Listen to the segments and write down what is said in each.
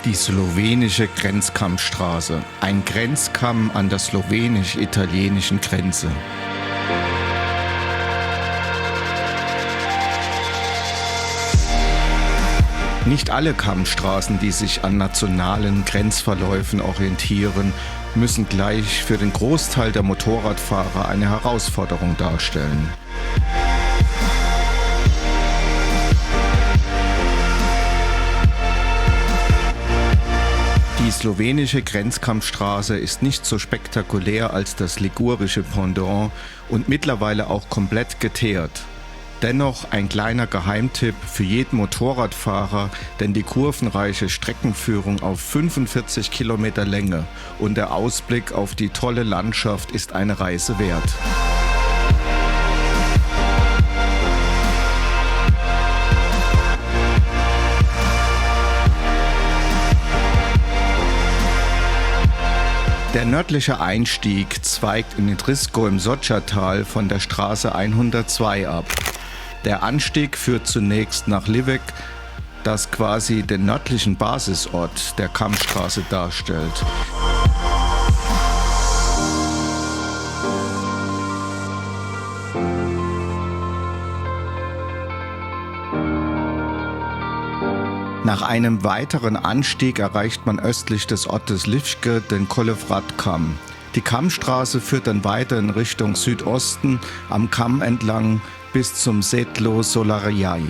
Die slowenische Grenzkammstraße, ein Grenzkamm an der slowenisch-italienischen Grenze. Nicht alle Kammstraßen, die sich an nationalen Grenzverläufen orientieren, müssen gleich für den Großteil der Motorradfahrer eine Herausforderung darstellen. Die slowenische Grenzkammstraße ist nicht so spektakulär als das ligurische Pendant und mittlerweile auch komplett geteert. Dennoch ein kleiner Geheimtipp für jeden Motorradfahrer, denn die kurvenreiche Streckenführung auf 45 Kilometer Länge und der Ausblick auf die tolle Landschaft ist eine Reise wert. Der nördliche Einstieg zweigt in Idrisko im Soča-Tal von der Straße 102 ab. Der Anstieg führt zunächst nach Livec, das quasi den nördlichen Basisort der Kammstraße darstellt. Nach einem weiteren Anstieg erreicht man östlich des Ortes Livske den Kollevrat-Kamm. Die Kammstraße führt dann weiter in Richtung Südosten am Kamm entlang bis zum Sedlo Solariai.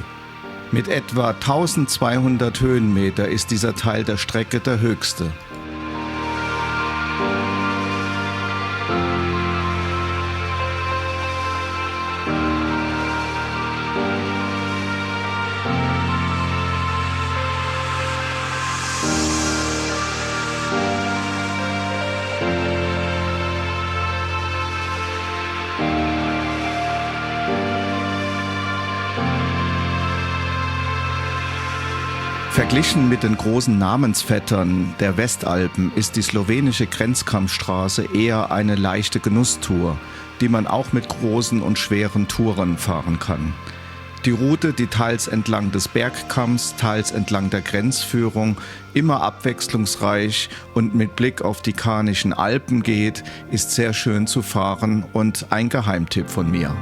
Mit etwa 1200 Höhenmeter ist dieser Teil der Strecke der höchste. Verglichen mit den großen Namensvettern der Westalpen ist die slowenische Grenzkammstraße eher eine leichte Genusstour, die man auch mit großen und schweren Touren fahren kann. Die Route, die teils entlang des Bergkamms, teils entlang der Grenzführung, immer abwechslungsreich und mit Blick auf die Karnischen Alpen geht, ist sehr schön zu fahren und ein Geheimtipp von mir.